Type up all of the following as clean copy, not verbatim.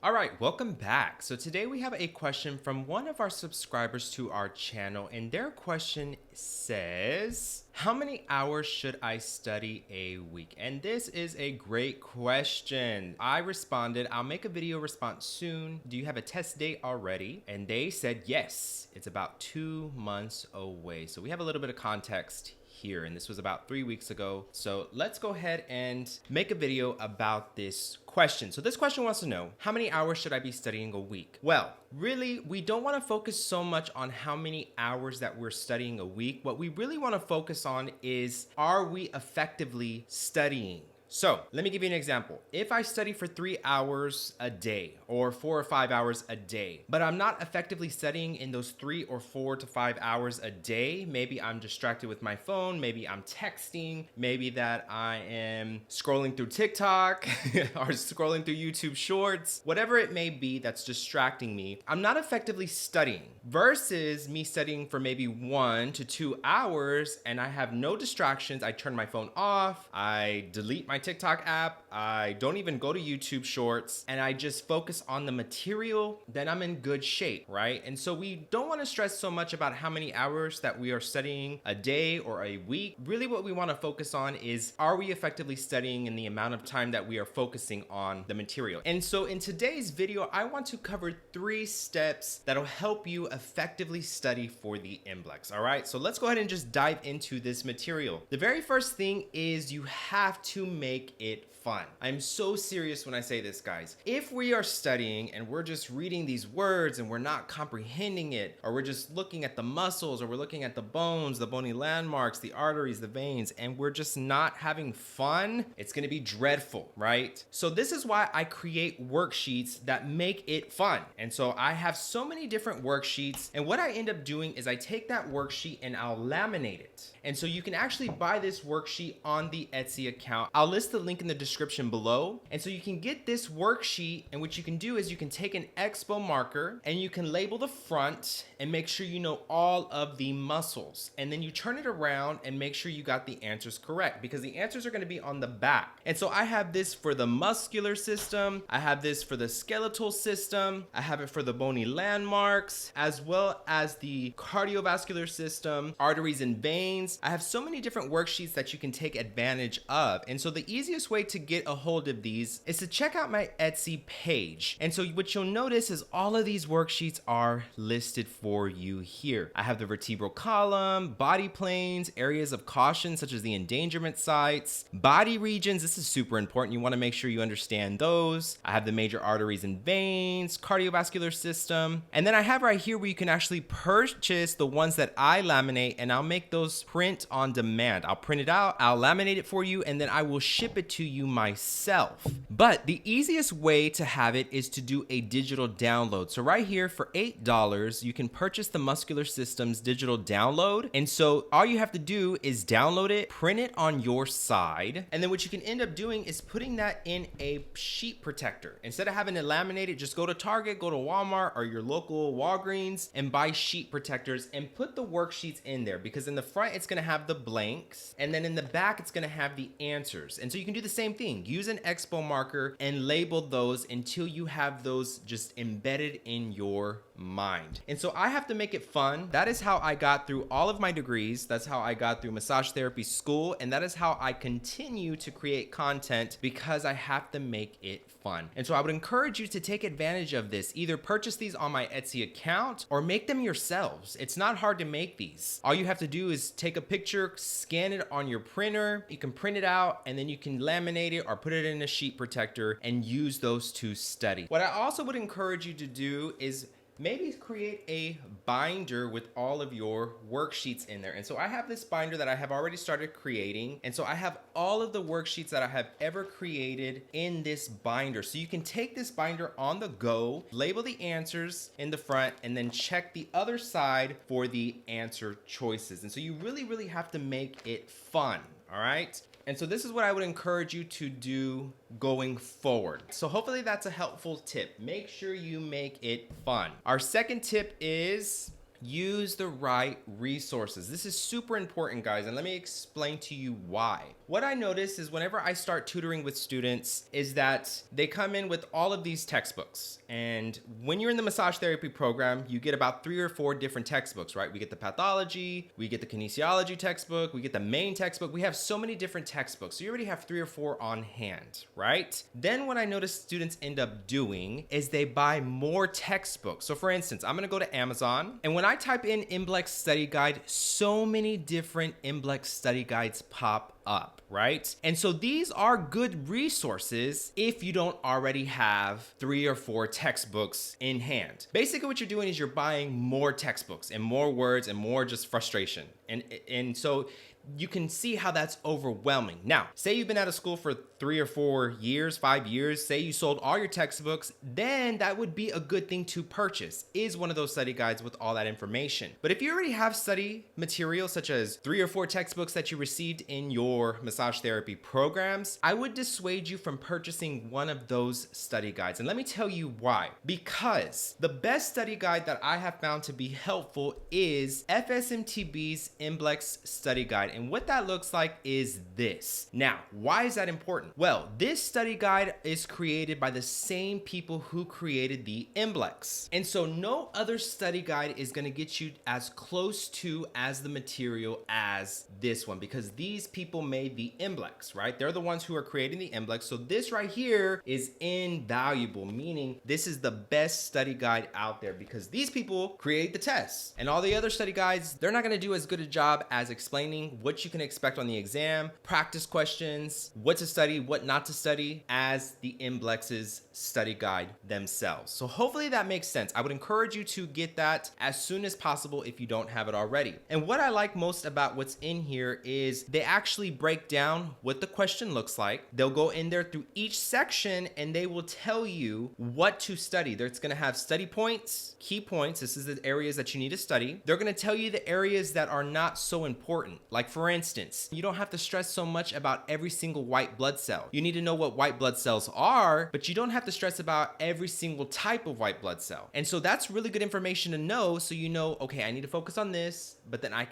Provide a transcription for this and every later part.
All right, welcome back. So today we have a question from one of our subscribers to our channel, and their question says, how many hours should I study a week? And this is a great question. I responded, I'll make a video response soon. Do you have a test date already? And they said, yes, it's about 2 months away. So we have a little bit of context here, and this was about 3 weeks ago. So let's go ahead and make a video about this question. So this question wants to know, how many hours should I be studying a week? Well, really, we don't want to focus so much on how many hours that we're studying a week. What we really want to focus on is, are we effectively studying? So let me give you an example. If I study for 3 hours a day or 4 or 5 hours a day, but I'm not effectively studying in those 3 or 4 to 5 hours a day, maybe I'm distracted with my phone, maybe I'm texting, maybe that I am scrolling through TikTok or scrolling through YouTube shorts, whatever it may be that's distracting me, I'm not effectively studying versus me studying for maybe 1 to 2 hours and I have no distractions. I turn my phone off, I delete my TikTok app, I don't even go to YouTube shorts, and I just focus on the material, then I'm in good shape, right? And so we don't want to stress so much about how many hours that we are studying a day or a week. Really what we want to focus on is, are we effectively studying in the amount of time that we are focusing on the material? And so in today's video, I want to cover 3 steps that'll help you effectively study for the MBLEx, all right? So let's go ahead and just dive into this material. The very first thing is you have to make it fun. I'm so serious when I say this, guys. If we are studying and we're just reading these words and we're not comprehending it, or we're just looking at the muscles, or we're looking at the bones, the bony landmarks, the arteries, the veins, and we're just not having fun, it's gonna be dreadful, right? So this is why I create worksheets that make it fun. And so I have so many different worksheets, and what I end up doing is I take that worksheet and I'll laminate it. And so you can actually buy this worksheet on the Etsy account. I'll list the link in the description below. And so you can get this worksheet, and what you can do is you can take an Expo marker and you can label the front and make sure you know all of the muscles. And then you turn it around and make sure you got the answers correct, because the answers are going to be on the back. And so I have this for the muscular system, I have this for the skeletal system, I have it for the bony landmarks, as well as the cardiovascular system, arteries and veins. I have so many different worksheets that you can take advantage of. And so the easiest way to get a hold of these is to check out my Etsy page. And so what you'll notice is all of these worksheets are listed for you here. I have the vertebral column, body planes, areas of caution such as the endangerment sites, body regions. This is super important. You want to make sure you understand those. I have the major arteries and veins, cardiovascular system. And then I have right here where you can actually purchase the ones that I laminate, and I'll make those print on demand. I'll print it out, I'll laminate it for you, and then I will ship it to you myself. But the easiest way to have it is to do a digital download. So right here for $8, you can purchase the Muscular Systems digital download. And so all you have to do is download it, print it on your side, and then what you can end up doing is putting that in a sheet protector. Instead of having it laminated, just go to Target, go to Walmart or your local Walgreens and buy sheet protectors and put the worksheets in there, because in the front it's going to have the blanks, and then in the back it's going to have the answers. And so you can do the same thing. Use an Expo marker and label those until you have those just embedded in your mind. And so I have to make it fun. That is how I got through all of my degrees. That's how I got through massage therapy school. And that is how I continue to create content, because I have to make it fun. And so I would encourage you to take advantage of this. Either purchase these on my Etsy account or make them yourselves. It's not hard to make these. All you have to do is take a picture, scan it on your printer. You can print it out, and then you can laminate it or put it in a sheet protector and use those to study. What I also would encourage you to do is maybe create a binder with all of your worksheets in there. And so I have this binder that I have already started creating. And so I have all of the worksheets that I have ever created in this binder. So you can take this binder on the go, label the answers in the front, and then check the other side for the answer choices. And so you really have to make it fun, all right? And so this is what I would encourage you to do going forward. So hopefully that's a helpful tip. Make sure you make it fun. Our second tip is use the right resources. This is super important, guys, and let me explain to you why. What I notice is whenever I start tutoring with students is that they come in with all of these textbooks. And when you're in the massage therapy program, you get about 3 or 4 different textbooks, right? We get the pathology, we get the kinesiology textbook, we get the main textbook. We have so many different textbooks. So you already have 3 or 4 on hand, right? Then what I notice students end up doing is they buy more textbooks. So for instance, I'm gonna go to Amazon, and when I type in MBLEx study guide, so many different MBLEx study guides pop up, right? And so these are good resources if you don't already have 3 or 4 textbooks in hand. Basically what you're doing is you're buying more textbooks and more words and more just frustration. And so you can see how that's overwhelming. Now, say you've been out of school for 3 or 4 years, 5 years, say you sold all your textbooks, then that would be a good thing to purchase, is one of those study guides with all that information. But if you already have study material, such as 3 or 4 textbooks that you received in your massage therapy programs, I would dissuade you from purchasing one of those study guides. And let me tell you why. Because the best study guide that I have found to be helpful is FSMTB's MBLEx study guide. And what that looks like is this. Now, why is that important? Well, this study guide is created by the same people who created the MBLEx. And so no other study guide is going to get you as close to as the material as this one, because these people made the MBLEx, right? They're the ones who are creating the MBLEx. So this right here is invaluable, meaning this is the best study guide out there because these people create the tests. And all the other study guides, they're not going to do as good a job as explaining what you can expect on the exam, practice questions, what to study, what not to study, as the MBLEx's study guide themselves. So hopefully that makes sense. I would encourage you to get that as soon as possible if you don't have it already. And what I like most about what's in here is they actually break down what the question looks like. They'll go in there through each section and they will tell you what to study. It's going to have study points, key points. This is the areas that you need to study. They're going to tell you the areas that are not so important. Like for instance, you don't have to stress so much about every single white blood cell. You need to know what white blood cells are, but you don't have to stress about every single type of white blood cell. And so that's really good information to know, so you know, okay, I need to focus on this, but then I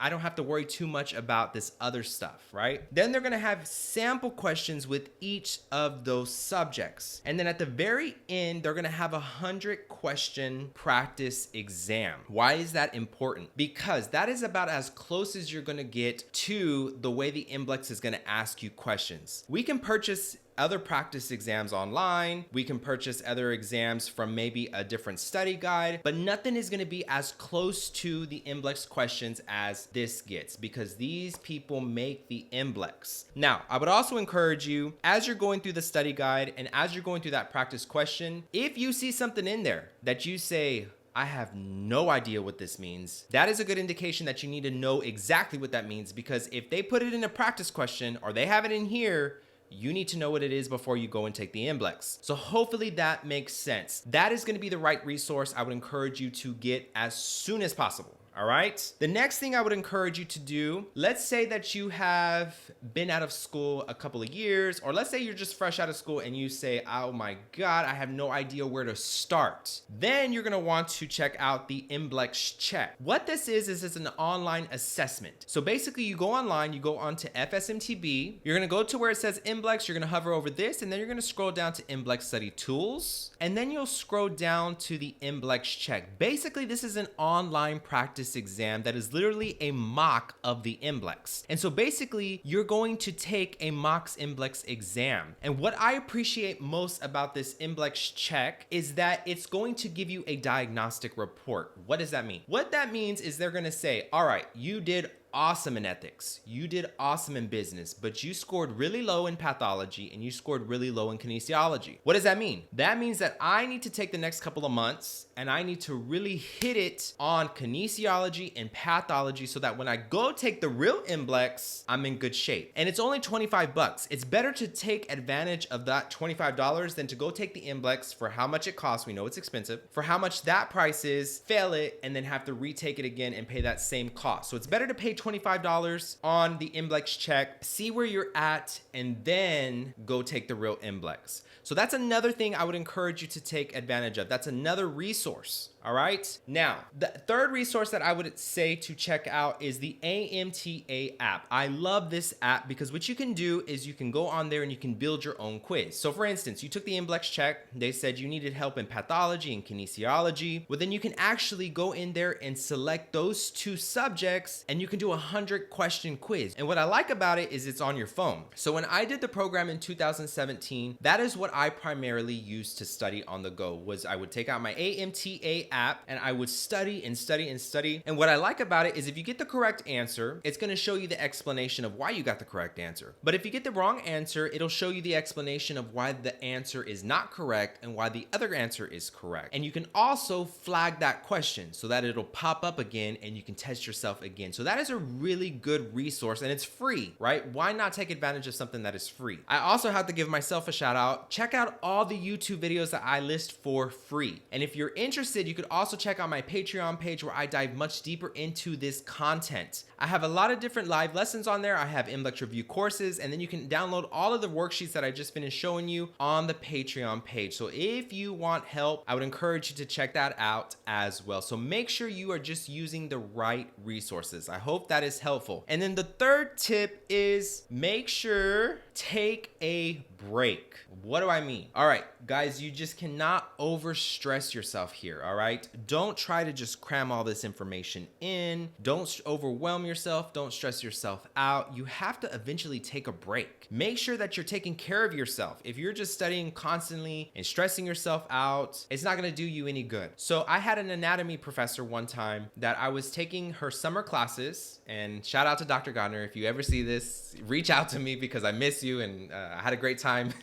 don't have to worry too much about this other stuff, right? Then they're gonna have sample questions with each of those subjects. And then at the very end, they're gonna have a 100-question practice exam. Why is that important? Because that is about as close as you're gonna get to the way the MBLEx is gonna ask you questions. We can purchase other practice exams online. We can purchase other exams from maybe a different study guide, but nothing is going to be as close to the MBLEx questions as this gets, because these people make the MBLEx. Now, I would also encourage you, as you're going through the study guide and as you're going through that practice question, if you see something in there that you say, I have no idea what this means, that is a good indication that you need to know exactly what that means, because if they put it in a practice question or they have it in here, you need to know what it is before you go and take the MBLEx. So hopefully that makes sense. That is going to be the right resource I would encourage you to get as soon as possible. All right. The next thing I would encourage you to do, let's say that you have been out of school a couple of years, or let's say you're just fresh out of school and you say, oh my God, I have no idea where to start. Then you're going to want to check out the MBLEx check. What this is it's an online assessment. So basically you go online, you go onto FSMTB, you're going to go to where it says MBLEx, you're going to hover over this, and then you're going to scroll down to MBLEx study tools, and then you'll scroll down to the MBLEx check. Basically, this is an online practice exam that is literally a mock of the MBLEx. And so basically you're going to take a mock MBLEx exam. And what I appreciate most about this MBLEx check is that it's going to give you a diagnostic report. What does that mean? What that means is they're going to say, all right, you did awesome in ethics, you did awesome in business, but you scored really low in pathology and you scored really low in kinesiology. What does that mean? That means that I need to take the next couple of months and I need to really hit it on kinesiology and pathology so that when I go take the real MBLEx, I'm in good shape. And it's only $25. It's better to take advantage of that $25 than to go take the MBLEx for how much it costs. We know it's expensive. For how much that price is, fail it, and then have to retake it again and pay that same cost. So it's better to pay $25 on the MBLEx check, see where you're at, and then go take the real MBLEx. So that's another thing I would encourage you to take advantage of. That's another resource. All right. Now, the third resource that I would say to check out is the AMTA app. I love this app because what you can do is you can go on there and you can build your own quiz. So for instance, you took the MBLEx check. They said you needed help in pathology and kinesiology. Well, then you can actually go in there and select those two subjects and you can do a 100-question quiz. And what I like about it is it's on your phone. So when I did the program in 2017, that is what I primarily used to study on the go. Was I would take out my AMTA app and I would study and study and study. And what I like about it is if you get the correct answer, it's going to show you the explanation of why you got the correct answer. But if you get the wrong answer, it'll show you the explanation of why the answer is not correct and why the other answer is correct. And you can also flag that question so that it'll pop up again and you can test yourself again. So that is a really good resource and it's free, right? Why not take advantage of something that is free? I also have to give myself a shout out. Check out all the YouTube videos that I list for free. And if you're interested, you could also check out my Patreon page where I dive much deeper into this content. I have a lot of different live lessons on there. I have MBLEx review courses, and then you can download all of the worksheets that I just finished showing you on the Patreon page. So if you want help, I would encourage you to check that out as well. So make sure you are just using the right resources. I hope that is helpful. And then the third tip is make sure take a break. What do I mean? All right, guys, you just cannot overstress yourself here, all right? Don't try to just cram all this information in. Don't overwhelm yourself. Don't stress yourself out. You have to eventually take a break. Make sure that you're taking care of yourself. If you're just studying constantly and stressing yourself out, it's not gonna do you any good. So I had an anatomy professor one time that I was taking her summer classes, and shout out to Dr. Gardner. If you ever see this, reach out to me because I miss you and I had a great time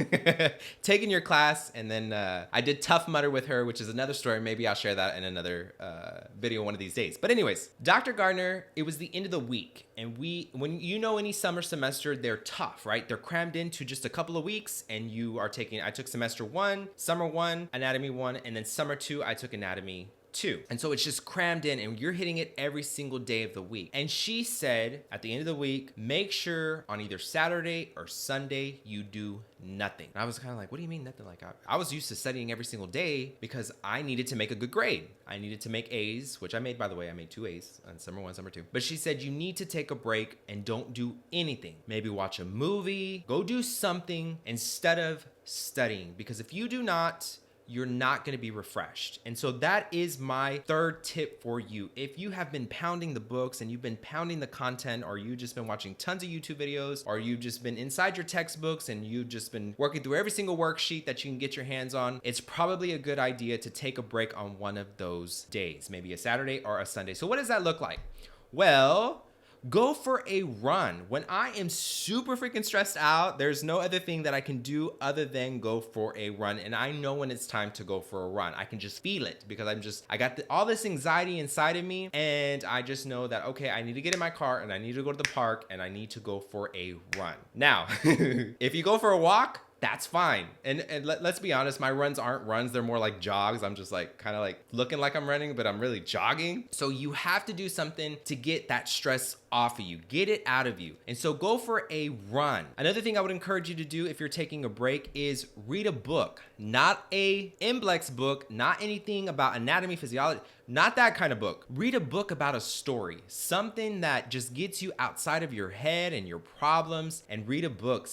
taking your class. And then I did Tough Mudder with her, which is another story. Maybe I'll share that in another video one of these days. But anyways, Dr. Gardner, it was the end of the week. And when you know any summer semester, they're tough, right? They're crammed into just a couple of weeks and you are taking, I took semester 1, summer 1, anatomy 1, and then summer 2, I took anatomy 2. And so it's just crammed in and you're hitting it every single day of the week. And she said at the end of the week, make sure on either Saturday or Sunday you do nothing. And I was kind of like, what do you mean nothing? Like I was used to studying every single day because I needed to make a good grade. I needed to make A's, which I made, by the way. I made 2 A's on summer 1, summer 2. But she said you need to take a break and don't do anything. Maybe watch a movie, go do something instead of studying. Because if you do not, you're not going to be refreshed. And so that is my third tip for you. If you have been pounding the books and you've been pounding the content, or you've just been watching tons of YouTube videos, or you've just been inside your textbooks and you've just been working through every single worksheet that you can get your hands on, it's probably a good idea to take a break on one of those days, maybe a Saturday or a Sunday. So what does that look like? Well, go for a run. When I am super freaking stressed out, there's no other thing that I can do other than go for a run. And I know when it's time to go for a run. I can just feel it because I got all this anxiety inside of me. And I just know that, okay, I need to get in my car and I need to go to the park and I need to go for a run. Now, if you go for a walk, that's fine. And let's be honest, my runs aren't runs. They're more like jogs. I'm just like kind of like looking like I'm running, but I'm really jogging. So you have to do something to get that stress off of you, get it out of you. And so go for a run. Another thing I would encourage you to do if you're taking a break is read a book, not a MBLEx book, not anything about anatomy, physiology, not that kind of book. Read a book about a story, something that just gets you outside of your head and your problems, and read a book.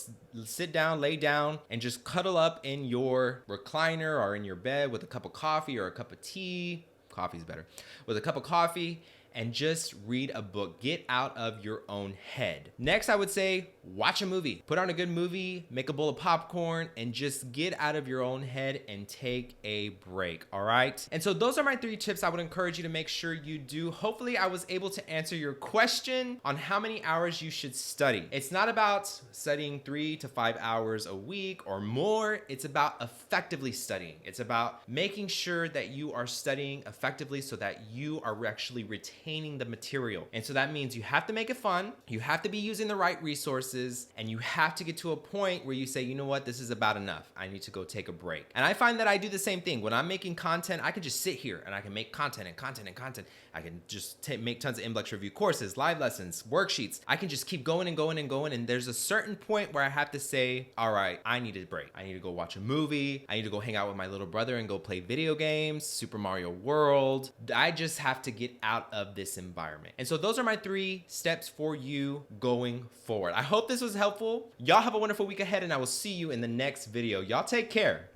Sit down, lay down, and just cuddle up in your recliner or in your bed with a cup of coffee or a cup of tea. Coffee's better. With a cup of coffee, and just read a book. Get out of your own head. Next, I would say watch a movie. Put on a good movie, make a bowl of popcorn, and just get out of your own head and take a break, all right? And so those are my 3 tips I would encourage you to make sure you do. Hopefully, I was able to answer your question on how many hours you should study. It's not about studying 3 to 5 hours a week or more. It's about effectively studying. It's about making sure that you are studying effectively so that you are actually retaining retaining the material. And so that means you have to make it fun, you have to be using the right resources, and you have to get to a point where you say, you know what, this is about enough. I need to go take a break. And I find that I do the same thing. When I'm making content, I can just sit here and I can make content and content and content. I can just make tons of MBLEx review courses, live lessons, worksheets. I can just keep going and going and going. And there's a certain point where I have to say, all right, I need a break. I need to go watch a movie. I need to go hang out with my little brother and go play video games, Super Mario World. I just have to get out of this environment. And so those are my 3 steps for you going forward. I hope this was helpful. Y'all have a wonderful week ahead, and I will see you in the next video. Y'all take care.